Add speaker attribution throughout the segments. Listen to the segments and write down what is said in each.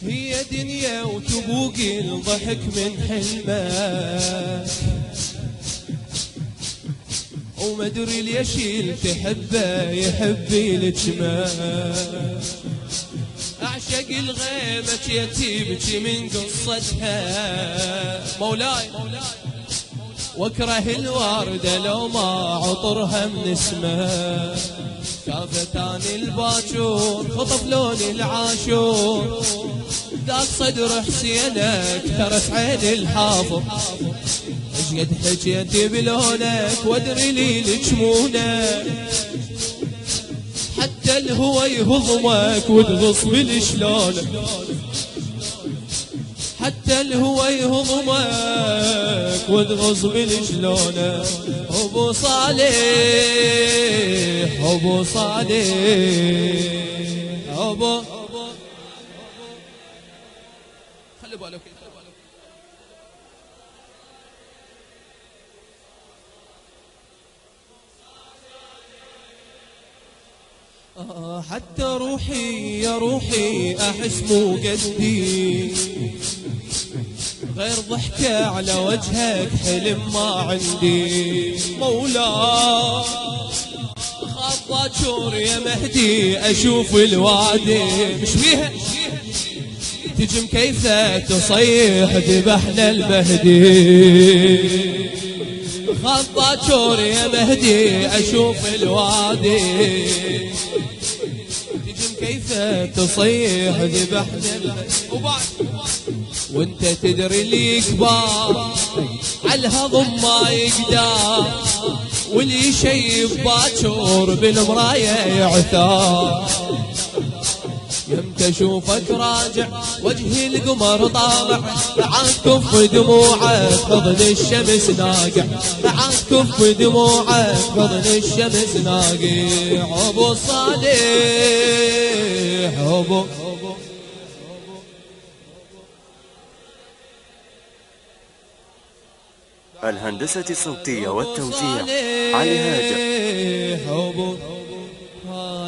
Speaker 1: هي دنيا وتبوقي الضحك من حلمك، وما ادري ليش تحبه يحبي لجمال. اعشق الغيمة يا تبكي من قصتها مولاي، واكره الوردة لو ما عطرها من اسمه. شافتاني الباجور خطف لوني العاشور، ذاك صدر حسينك ترس عين الحافظ. اشقد حجيت بلونك وادري لي لجمونك، حتى الهوى يهضمك وتغص بالشلونك، حتى الهوى يهضمك وتغص بالشلونك. ابو صالح ابو صالح ابو، خلي بالك حتى روحي يا روحي احس مو قدي، غير ضحكة على وجهك حلم ما عندي. مولا خاف باجور يا مهدي اشوف الوادي، مش بيها تجم كيفه تصيح ذبحنا المهدي. خاف باجور يا مهدي اشوف الوادي، تجم كيفه تصيح ذبحنا المهدي. وانت تدري لي كبار عالهضم ما يقدر، واللي يشيب باجور بالمرايه يعثار. يمتى اشوفك راجع وجهي القمر طالع، معاك كف دموعك حضن الشمس ناقع، معاك كف دموعك حضن الشمس ناقع. ابو صالح ابو
Speaker 2: الهندسة الصوتية والتوزيع علي هاجر.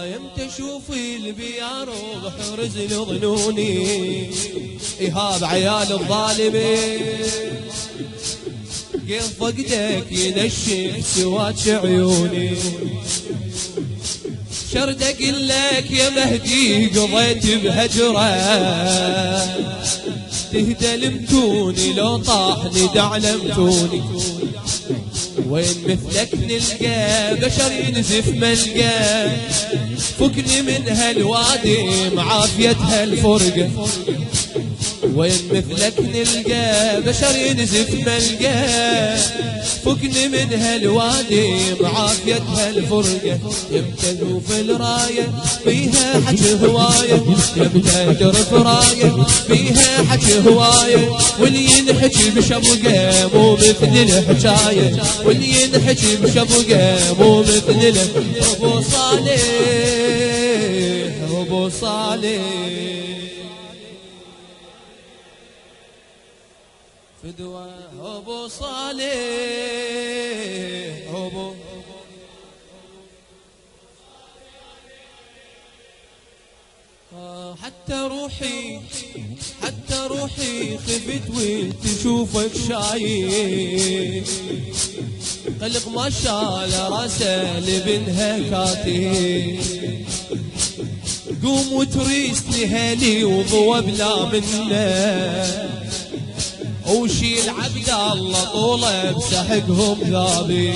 Speaker 1: يمتى اشوفي البيار وحرز ظنوني، ايهاب عيال الظالمين كيف فقدك ينشف سواك عيوني. شرد اقول لك يا مهدي قضيت بهجره، تهدى لمتوني لو طاحني دعلمتوني. وين مثلك نلقى بشر ينزف ملقى، فكني من هالوادي معافية هالفرقة. وين مثلك نلقى بشر ينزف ملقى، فكني من هالوادي معافية هالفرقة. يمتى ذوف الراية فيها حكي هواية، يمتى ترف راية فيها حكي هواية. واللي ينحكي بشبقة مو مثل الحكاية، واللي ينحكي بشبقة مو مثل ابو صالح ابو صالح فدوى ابو صالح ابو. حتى روحي خفت وتشوفك شايف، قلق ما شال راسه لبنها كاتب. قوم وتريس لهالي وضوى بلا منه، وشيل عبد الله طوله بسحقهم ذابي.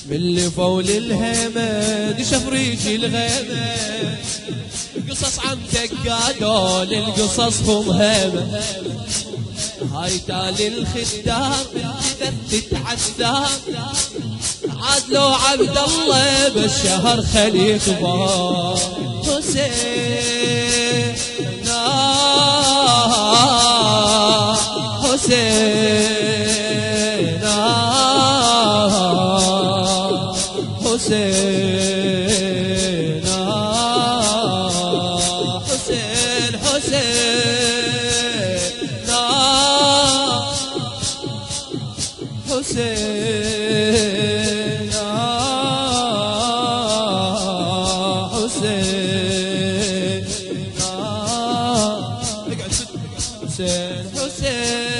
Speaker 1: من اللي فول الهيمة دشف ريج الغيمة، قصص عمتك قالوا للقصصهم هيمة. هاي تالي الخدام تثبت عالثام، عاد لو عبد الله بالشهر خلي كبار. حسين حسين حسين حسين حسين حسين حسين حسين حسين